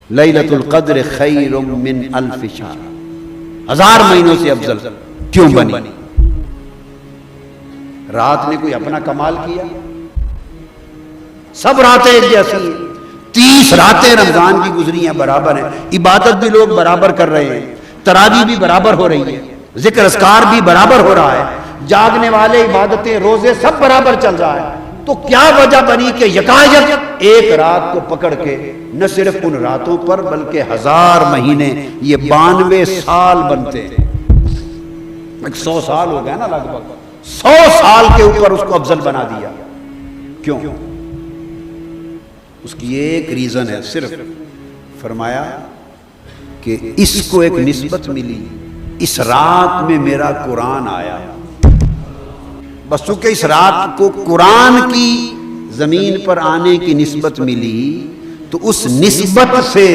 لیلۃ القدر خیر من الف شہر، 1000 مہینوں سے افضل کیوں بنی؟ رات نے کوئی اپنا کمال کیا؟ سب راتیں ایک جیسی ہیں، 30 راتیں رمضان کی گزری ہیں، برابر ہیں، عبادت بھی لوگ برابر کر رہے ہیں، تراویح بھی برابر ہو رہی ہے، ذکر اذکار بھی برابر ہو رہا ہے، جاگنے والے عبادتیں روزے سب برابر چل رہا ہے، تو کیا وجہ بنی کہ یکایک ایک رات کو پکڑ کے نہ صرف ان راتوں پر بلکہ 1000 مہینے، یہ 92 سال بنتے ہیں، 100 سال ہو گیا نا، لگ بھگ 100 سال کے اوپر اس کو افضل بنا دیا؟ کیوں؟ اس کی ایک ریزن ہے، صرف فرمایا کہ اس کو ایک نسبت ملی، اس رات میں میرا قرآن آیا، بس چونکہ اس رات کو قرآن کی زمین پر آنے کی نسبت ملی، تو اس نسبت سے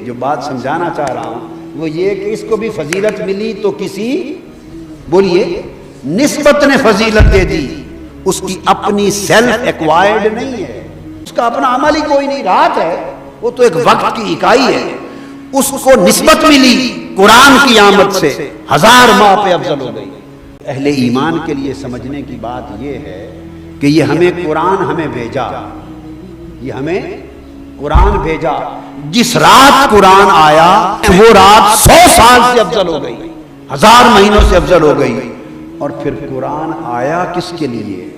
جو بات سمجھانا چاہ رہا ہوں وہ یہ کہ اس کو بھی فضیلت ملی تو کسی، بولیے، نسبت نے فضیلت دے دی، اس کی اپنی سیلف ایکوائرڈ نہیں ہے، اس کا اپنا عمل ہی کوئی نہیں، رات ہے وہ تو ایک وقت کی اکائی ہے، اس کو نسبت ملی قرآن کی آمد سے، 1000 ماہ پہ افضل ہو گئی۔ اہل ایمان کے لیے سمجھنے کی بات یہ ہے کہ یہ ہمیں قرآن ہمیں بھیجا، یہ ہمیں قرآن بھیجا، جس رات قرآن آیا وہ رات 100 سال سے افضل ہو گئی، 1000 مہینوں سے افضل ہو گئی۔ اور پھر قرآن آیا کس کے لیے؟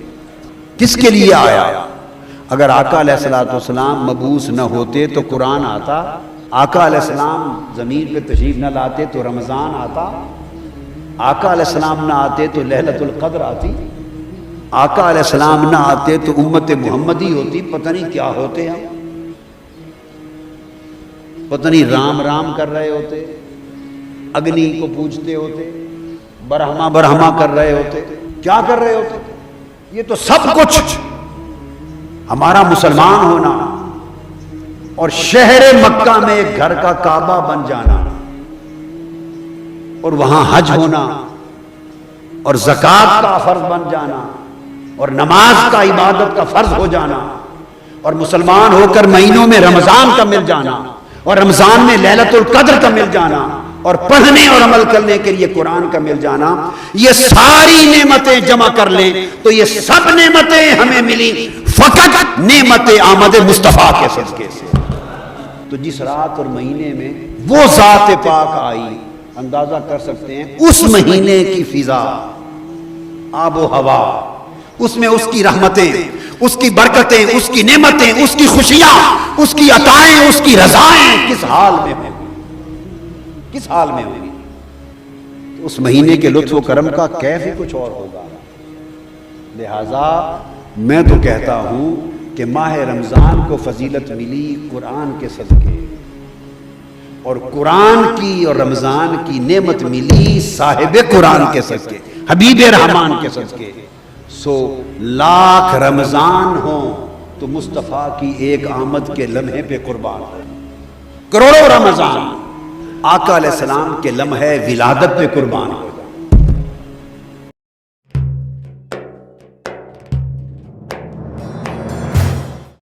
کس کے لیے آیا؟ اگر آقا علیہ الصلوۃ والسلام مبعوث نہ ہوتے تو قرآن آتا، آقا علیہ السلام زمین پہ تشریف نہ لاتے تو رمضان آتا، آقا علیہ السلام نہ آتے تو لیلۃ القدر آتی، آقا علیہ السلام نہ آتے تو امت محمدی ہوتی، پتہ نہیں کیا ہوتے ہیں، پتہ نہیں رام رام کر رہے ہوتے، اگنی کو پوجتے ہوتے، برہما برہما کر رہے ہوتے، کیا کر رہے ہوتے؟ یہ تو سب کچھ ہمارا مسلمان ہونا اور شہر مکہ میں ایک گھر کا کعبہ بن جانا اور وہاں حج ہونا اور زکوٰۃ کا فرض بن جانا اور نماز کا عبادت کا فرض ہو جانا اور مسلمان ہو کر مہینوں میں رمضان کا مل جانا اور رمضان میں لیلۃ القدر کا مل جانا اور پڑھنے اور عمل کرنے کے لیے قرآن کا مل جانا، یہ ساری نعمتیں جمع کر لیں تو یہ سب نعمتیں ہمیں ملی فقط نعمت آمد مصطفیٰ کے صدقے سے۔ تو جس رات اور مہینے میں وہ ذات پاک آئی، اندازہ کر سکتے ہیں اس مہینے کی فضا، آب و ہوا، اس میں اس کی رحمتیں، اس کی برکتیں، اس کی نعمتیں، اس کی خوشیاں، اس کی عطائیں، اس کی رضائیں کس حال میں ہوں، کس حال میں ہوگی؟ تو اس مہینے کے لطف و کرم کا کیف ہی کچھ اور ہوگا۔ لہذا میں تو کہتا ہوں کہ ماہ رمضان کو فضیلت ملی قرآن کے صدقے، اور قرآن کی اور رمضان کی نعمت ملی صاحب قرآن کے صدقے، حبیب رحمان کے صدقے۔ سو لاکھ رمضان ہوں تو مصطفیٰ کی ایک آمد کے لمحے پہ قربان ہو، کروڑوں رمضان آقا علیہ السلام کے لمحے ولادت پہ قربان ہو۔